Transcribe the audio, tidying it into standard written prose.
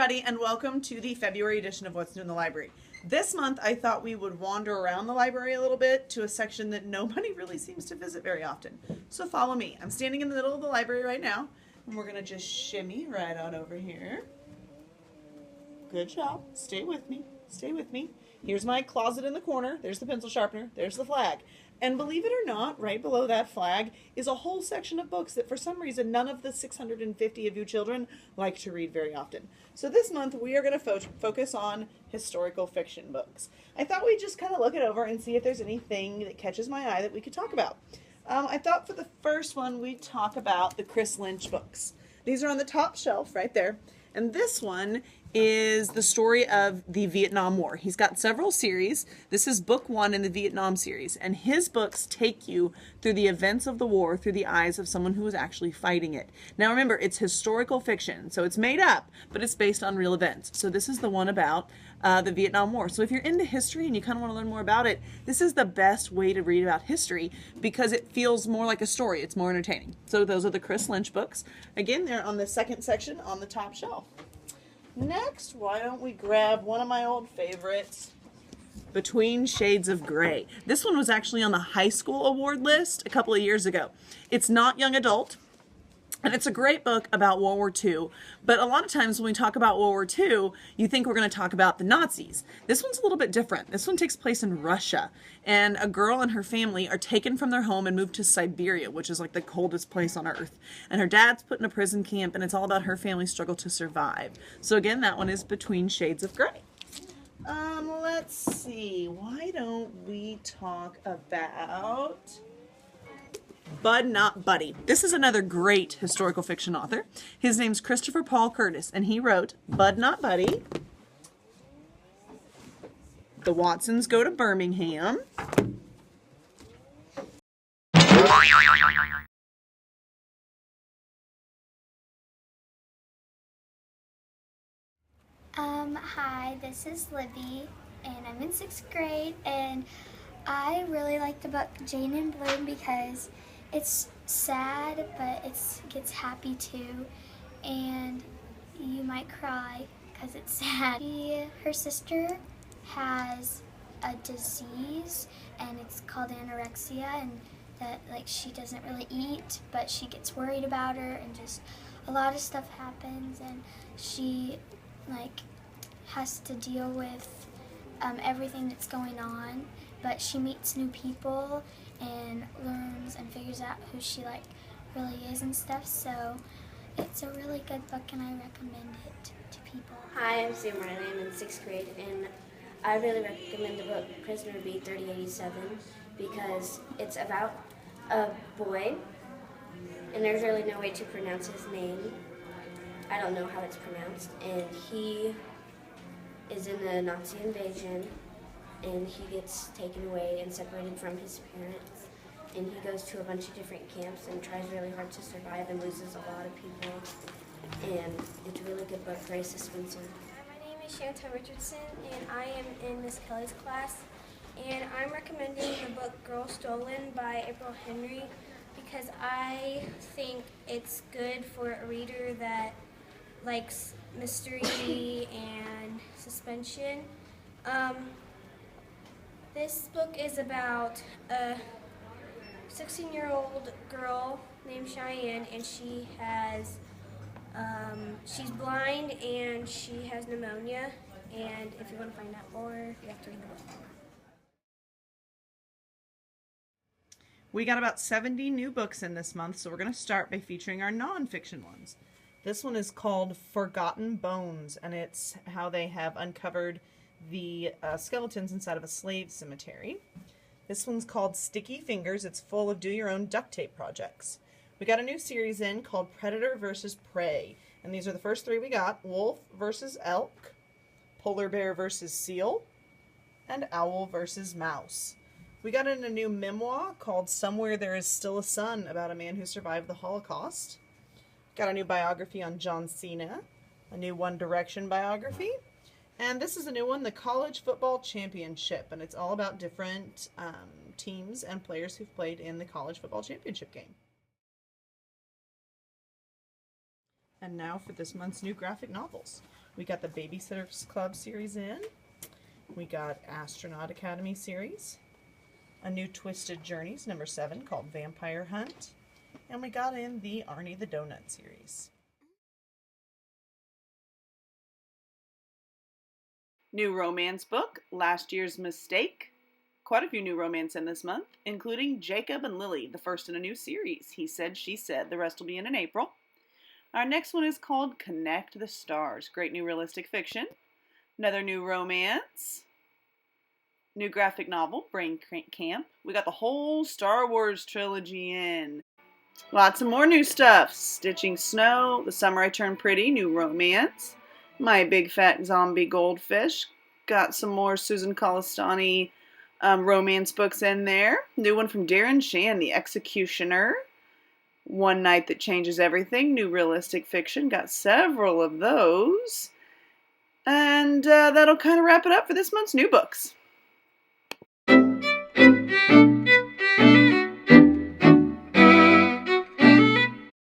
everybody, and welcome to the February edition of What's New in the Library. This month, I thought we would wander around the library a little bit to a section that nobody really seems to visit very often. So follow me. I'm standing in the middle of the library right now, and we're going to just shimmy right on over here. Good job. Stay with me. Stay with me. Here's my closet in the corner. There's the pencil sharpener. There's the flag. And believe it or not, right below that flag is a whole section of books that for some reason none of the 650 of you children like to read very often. So this month we are going to focus on historical fiction books. I thought we'd just kind of look it over and see if there's anything that catches my eye that we could talk about. I thought for the first one we'd talk about the Chris Lynch books. These are on the top shelf right there. And this one is the story of the Vietnam War. He's got several series. This is book one in the Vietnam series. And his books take you through the events of the war through the eyes of someone who was actually fighting it. Now remember, it's historical fiction, so it's made up, but it's based on real events. So this is the one about the Vietnam War. So if you're into history and you kind of want to learn more about it, this is the best way to read about history because it feels more like a story. It's more entertaining. So those are the Chris Lynch books. Again, they're on the second section on the top shelf. Next, why don't we grab one of my old favorites, Between Shades of Grey. This one was actually on the high school award list a couple of years ago. It's not young adult, and it's a great book about World War II. But a lot of times when we talk about World War II, you think we're going to talk about the Nazis. This one's a little bit different. This one takes place in Russia, and a girl and her family are taken from their home and moved to Siberia, which is like the coldest place on earth. And her dad's put in a prison camp, and it's all about her family's struggle to survive. So again, that one is Between Shades of Grey. Let's see. Why don't we talk about Bud Not Buddy. This is another great historical fiction author. His name's Christopher Paul Curtis, and he wrote Bud Not Buddy, The Watsons Go to Birmingham, Hi, this is Libby, and I'm in 6th grade, and I really like the book Jane in Bloom because it's sad, but it gets happy too, and you might cry because it's sad. Her sister has a disease, and it's called anorexia, and that she doesn't really eat, but she gets worried about her, and just a lot of stuff happens, and she has to deal with everything that's going on, but she meets new people and learns and figures out who she really is and stuff. So it's a really good book, and I recommend it to people. Hi, I'm Sam Riley. I'm in 6th grade, and I really recommend the book Prisoner B 3087 because it's about a boy, and there's really no way to pronounce his name. I don't know how it's pronounced, and he is in the Nazi invasion, and he gets taken away and separated from his parents, and he goes to a bunch of different camps and tries really hard to survive and loses a lot of people, and it's a really good book, very suspenseful. My name is Shanta Richardson, and I am in Miss Kelly's class, and I'm recommending the book Girl Stolen by April Henry because I think it's good for a reader that likes mystery and suspension. This book is about a 16-year-old girl named Cheyenne, and she has she's blind and she has pneumonia. And if you want to find out more, you have to read the book. We got about 70 new books in this month, so we're going to start by featuring our nonfiction ones. This one is called Forgotten Bones, and it's how they have uncovered the skeletons inside of a slave cemetery. This one's called Sticky Fingers. It's full of do-your-own duct tape projects. We got a new series in called Predator versus Prey, and these are the first three we got: Wolf versus Elk, Polar Bear versus Seal, and Owl versus Mouse. We got in a new memoir called Somewhere There Is Still a Sun about a man who survived the Holocaust. Got a new biography on John Cena, a new One Direction biography, and this is a new one, the College Football Championship, and it's all about different teams and players who've played in the College Football Championship game. And now for this month's new graphic novels. We got the Babysitters Club series in. We got Astronaut Academy series. A new Twisted Journeys, number 7, called Vampire Hunt. And we got in the Arnie the Donut series. New romance book, Last Year's Mistake. Quite a few new romance in this month, including Jacob and Lily, the first in a new series. He said, she said. The rest will be in April. Our next one is called Connect the Stars. Great new realistic fiction. Another new romance. New graphic novel, Brain Camp. We got the whole Star Wars trilogy in. Lots of more new stuff. Stitching Snow, The Summer I Turned Pretty, new romance. My Big Fat Zombie Goldfish. Got some more Susan Calistani romance books in there. New one from Darren Shan, The Executioner. One Night That Changes Everything, new realistic fiction. Got several of those. And that'll kind of wrap it up for this month's new books.